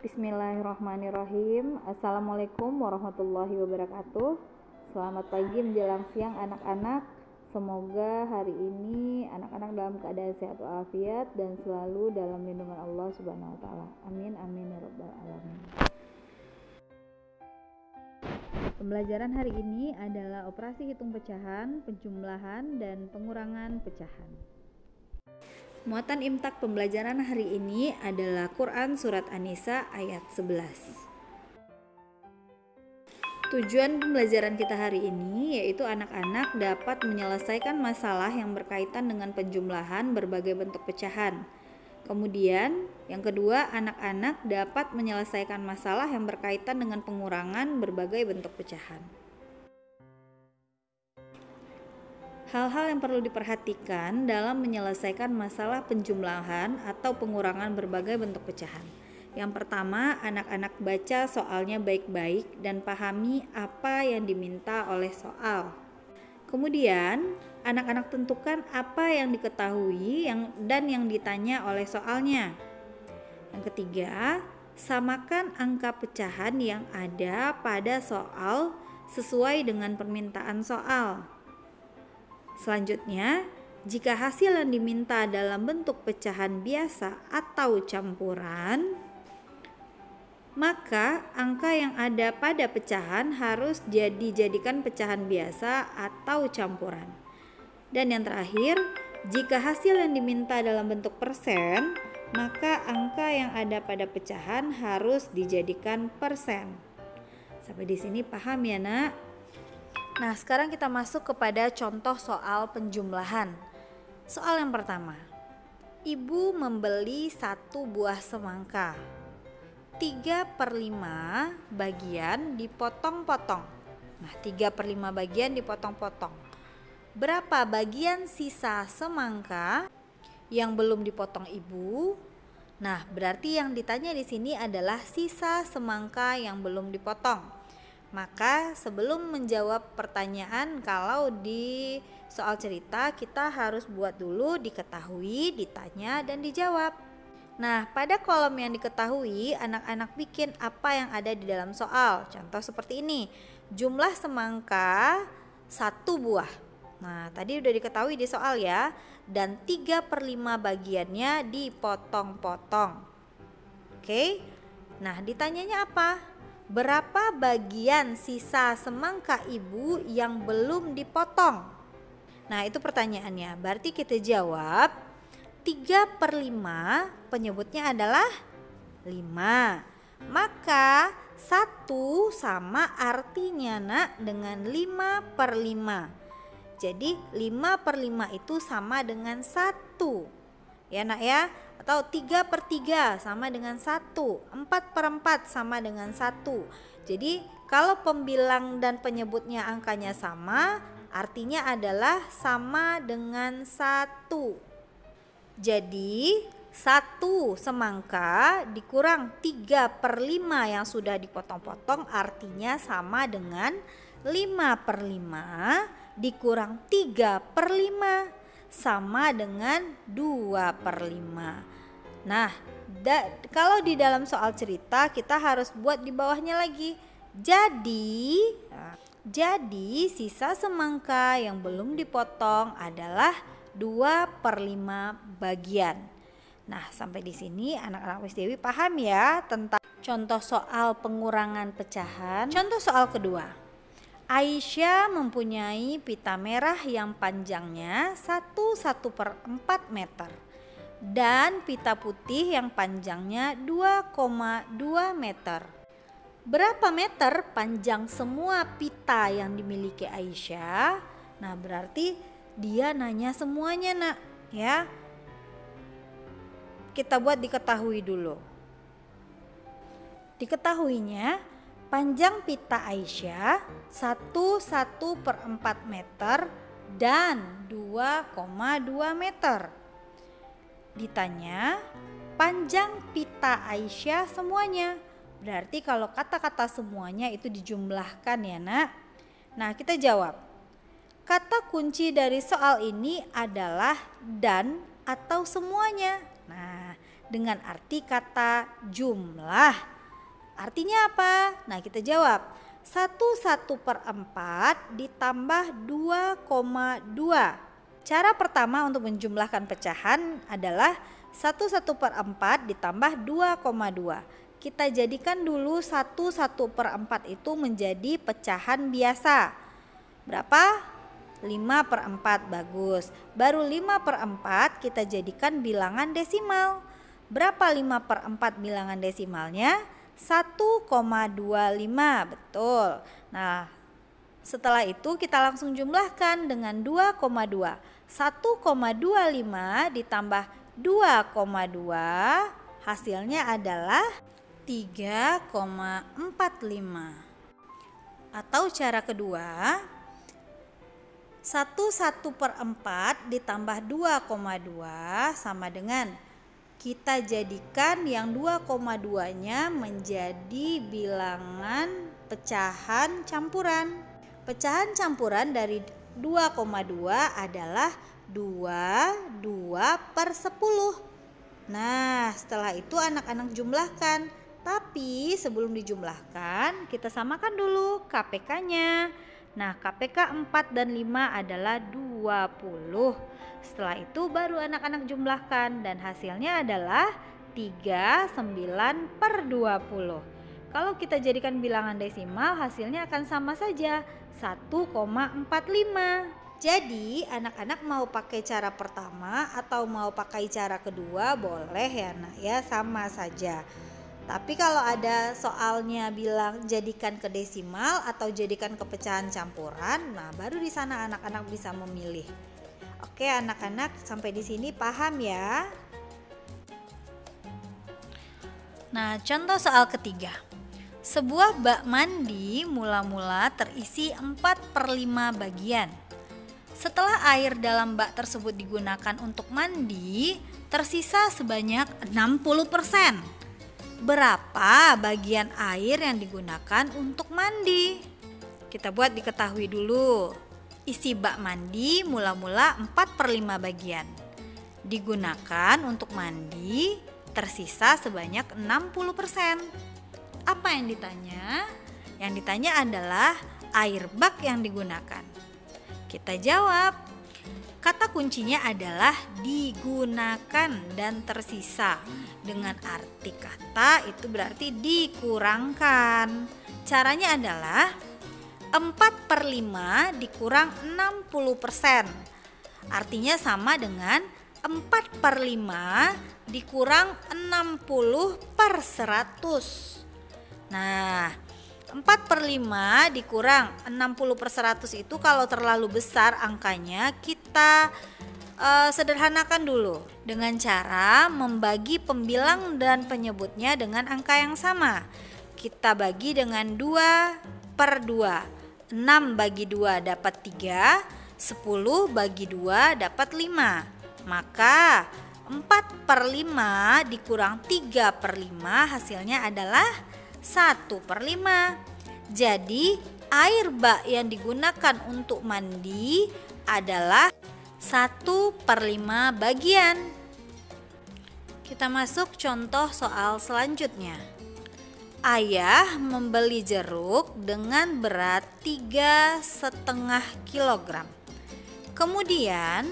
Bismillahirrahmanirrahim. Assalamualaikum warahmatullahi wabarakatuh. Selamat pagi menjelang siang anak-anak. Semoga hari ini anak-anak dalam keadaan sehat walafiat dan selalu dalam lindungan Allah Subhanahu wa taala. Amin amin ya rabbal alamin. Pembelajaran hari ini adalah operasi hitung pecahan, penjumlahan dan pengurangan pecahan. Muatan imtak pembelajaran hari ini adalah Quran Surat An-Nisa ayat 11. Tujuan pembelajaran kita hari ini yaitu anak-anak dapat menyelesaikan masalah yang berkaitan dengan penjumlahan berbagai bentuk pecahan. Kemudian, yang kedua, anak-anak dapat menyelesaikan masalah yang berkaitan dengan pengurangan berbagai bentuk pecahan. Hal-hal yang perlu diperhatikan dalam menyelesaikan masalah penjumlahan atau pengurangan berbagai bentuk pecahan. Yang pertama, anak-anak baca soalnya baik-baik dan pahami apa yang diminta oleh soal. Kemudian, anak-anak tentukan apa yang diketahui dan yang ditanya oleh soalnya. Yang ketiga, samakan angka pecahan yang ada pada soal sesuai dengan permintaan soal. Selanjutnya, jika hasil yang diminta dalam bentuk pecahan biasa atau campuran, maka angka yang ada pada pecahan harus dijadikan pecahan biasa atau campuran. Dan yang terakhir, jika hasil yang diminta dalam bentuk persen, maka angka yang ada pada pecahan harus dijadikan persen. Sampai di sini paham ya, Nak? Nah, sekarang kita masuk kepada contoh soal penjumlahan. Soal yang pertama. Ibu membeli 1 buah semangka. 3/5 bagian dipotong-potong. Nah, 3/5 bagian dipotong-potong. Berapa bagian sisa semangka yang belum dipotong ibu? Nah, berarti yang ditanya di sini adalah sisa semangka yang belum dipotong. Maka sebelum menjawab pertanyaan, kalau di soal cerita kita harus buat dulu diketahui, ditanya, dan dijawab. Nah, pada kolom yang diketahui, anak-anak bikin apa yang ada di dalam soal. Contoh seperti ini, jumlah semangka 1 buah. Nah, tadi udah diketahui di soal ya. Dan 3/5 bagiannya dipotong-potong. Oke, nah ditanyanya apa? Berapa bagian sisa semangka ibu yang belum dipotong? Nah, itu pertanyaannya. Berarti kita jawab 3/5 penyebutnya adalah 5. Maka 1 sama artinya, Nak, dengan 5/5. Jadi 5/5 itu sama dengan 1. Ya, Nak ya. Atau 3/3 sama dengan 1, 4/4 sama dengan 1. Jadi kalau pembilang dan penyebutnya angkanya sama, artinya adalah sama dengan 1. Jadi 1 semangka dikurang 3/5 yang sudah dipotong-potong artinya sama dengan 5/5 dikurang 3/5 sama dengan 2/5. Nah, kalau di dalam soal cerita kita harus buat di bawahnya lagi. Jadi sisa semangka yang belum dipotong adalah 2/5 bagian. Nah, sampai di sini anak-anak Miss Dewi paham ya tentang contoh soal pengurangan pecahan. Contoh soal kedua. Aisyah mempunyai pita merah yang panjangnya 1/4 meter dan pita putih yang panjangnya 2,2 meter. Berapa meter panjang semua pita yang dimiliki Aisyah? Nah, berarti dia nanya semuanya, Nak, ya. Kita buat diketahui dulu. Diketahuinya panjang pita Aisyah 1/4 meter dan 2,2 meter. Ditanya panjang pita Aisyah semuanya. Berarti kalau kata-kata semuanya itu dijumlahkan ya, Nak. Nah, kita jawab. Kata kunci dari soal ini adalah dan atau semuanya. Nah, dengan arti kata jumlah. Artinya apa? Nah, kita jawab. 1/4 ditambah 2,2. Cara pertama untuk menjumlahkan pecahan adalah 1/4 ditambah 2,2. Kita jadikan dulu 1/4 itu menjadi pecahan biasa. Berapa? 5/4, bagus. Baru 5/4 kita jadikan bilangan desimal. Berapa 5/4 bilangan desimalnya? 1,25, betul. Nah, setelah itu kita langsung jumlahkan dengan 2,2. 1,25 ditambah 2,2 hasilnya adalah 3,45. Atau cara kedua, 1/4 ditambah 2,2 sama dengan kita jadikan yang 2,2-nya menjadi bilangan pecahan campuran. Pecahan campuran dari 2,2 adalah 2/10. Nah, setelah itu anak-anak jumlahkan. Tapi sebelum dijumlahkan, kita samakan dulu KPK-nya. Nah, KPK 4 dan 5 adalah 20. Setelah itu baru anak-anak jumlahkan dan hasilnya adalah 39/20. Kalau kita jadikan bilangan desimal, hasilnya akan sama saja, 1,45. Jadi anak-anak mau pakai cara pertama atau mau pakai cara kedua boleh ya nak ya, sama saja. Tapi kalau ada soalnya bilang jadikan ke desimal atau jadikan ke pecahan campuran, nah baru di sana anak-anak bisa memilih. Oke anak-anak, sampai di sini paham ya? Nah, contoh soal ketiga. Sebuah bak mandi mula-mula terisi 4/5 bagian. Setelah air dalam bak tersebut digunakan untuk mandi, tersisa sebanyak 60%. Berapa bagian air yang digunakan untuk mandi? Kita buat diketahui dulu. Isi bak mandi mula-mula 4/5 bagian. Digunakan untuk mandi, tersisa sebanyak 60%. Apa yang ditanya? Yang ditanya adalah air bak yang digunakan. Kita jawab. Kata kuncinya adalah digunakan dan tersisa. Dengan arti kata itu berarti dikurangkan. Caranya adalah 4/5 dikurang 60%. Artinya sama dengan 4/5 dikurang 60/100. Nah, 4/5 dikurang 60/100 itu kalau terlalu besar angkanya kita sederhanakan dulu dengan cara membagi pembilang dan penyebutnya dengan angka yang sama. Kita bagi dengan 2/2. 6 bagi 2 dapat 3, 10 bagi 2 dapat 5. Maka 4/5 dikurang 3/5 hasilnya adalah 1/5. Jadi air bak yang digunakan untuk mandi adalah 1/5 bagian. Kita masuk contoh soal selanjutnya. Ayah membeli jeruk dengan berat 3,5 kg. Kemudian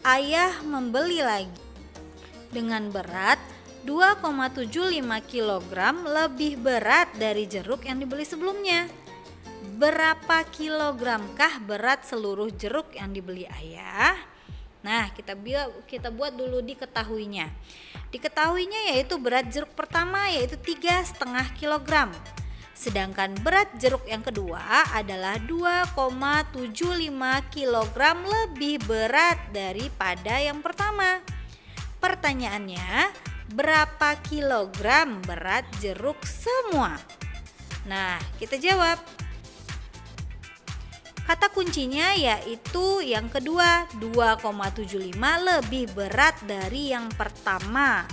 ayah membeli lagi dengan berat 2,75 kg lebih berat dari jeruk yang dibeli sebelumnya. Berapa kilogramkah berat seluruh jeruk yang dibeli ayah? Nah, kita buat dulu diketahuinya. Diketahuinya yaitu berat jeruk pertama yaitu 3,5 kg. Sedangkan berat jeruk yang kedua adalah 2,75 kg lebih berat daripada yang pertama. Pertanyaannya, berapa kilogram berat jeruk semua? Nah, kita jawab. Kata kuncinya yaitu yang kedua, 2,75 lebih berat dari yang pertama.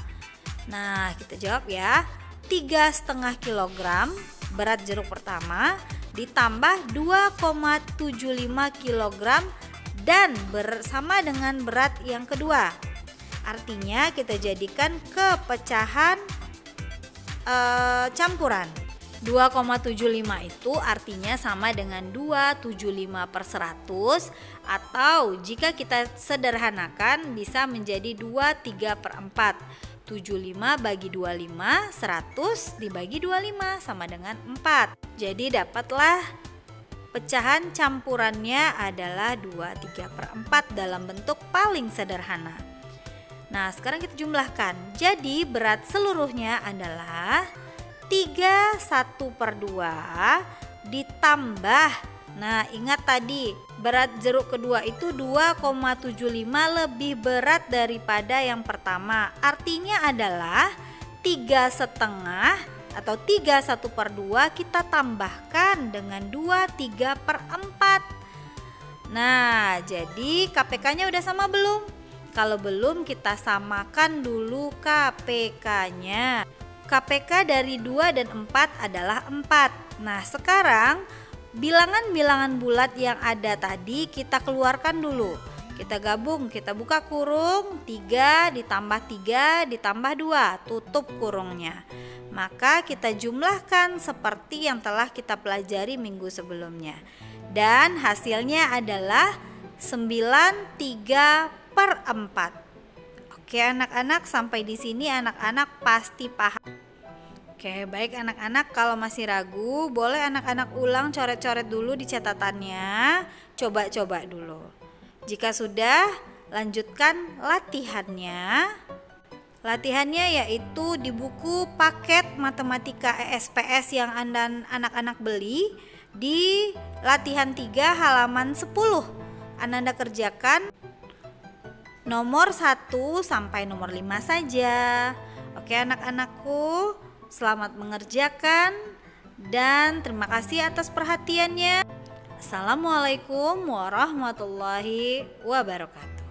Nah, kita jawab ya. 3,5 kg berat jeruk pertama ditambah 2,75 kg dan bersama dengan berat yang kedua. Artinya kita jadikan ke pecahan campuran. 2,75 itu artinya sama dengan 275 per 100, atau jika kita sederhanakan bisa menjadi 23 per 4. 75 bagi 25, 100 dibagi 25 sama dengan 4. Jadi dapatlah pecahan campurannya adalah 23 per 4 dalam bentuk paling sederhana. Nah, sekarang kita jumlahkan. Jadi berat seluruhnya adalah 31 per 2 ditambah, nah ingat tadi berat jeruk kedua itu 2,75 lebih berat daripada yang pertama. Artinya adalah 3,5 atau 31 per 2 kita tambahkan dengan 23 per 4. Nah, jadi KPK-nya udah sama belum? Kalau belum, kita samakan dulu KPK-nya. KPK dari 2 dan 4 adalah 4. Nah, sekarang bilangan-bilangan bulat yang ada tadi kita keluarkan dulu. Kita gabung, kita buka kurung, 3 ditambah 3 ditambah 2, tutup kurungnya. Maka kita jumlahkan seperti yang telah kita pelajari minggu sebelumnya. Dan hasilnya adalah 93 per 4. Oke anak-anak, sampai di sini anak-anak pasti paham. Oke, baik anak-anak, kalau masih ragu boleh anak-anak ulang coret-coret dulu di catatannya. Coba-coba dulu. Jika sudah, lanjutkan latihannya. Latihannya yaitu di buku paket matematika ESPS yang anak-anak beli di latihan 3 halaman 10. Anda kerjakan nomor 1 sampai nomor 5 saja. Oke anak-anakku, selamat mengerjakan dan terima kasih atas perhatiannya. Assalamualaikum warahmatullahi wabarakatuh.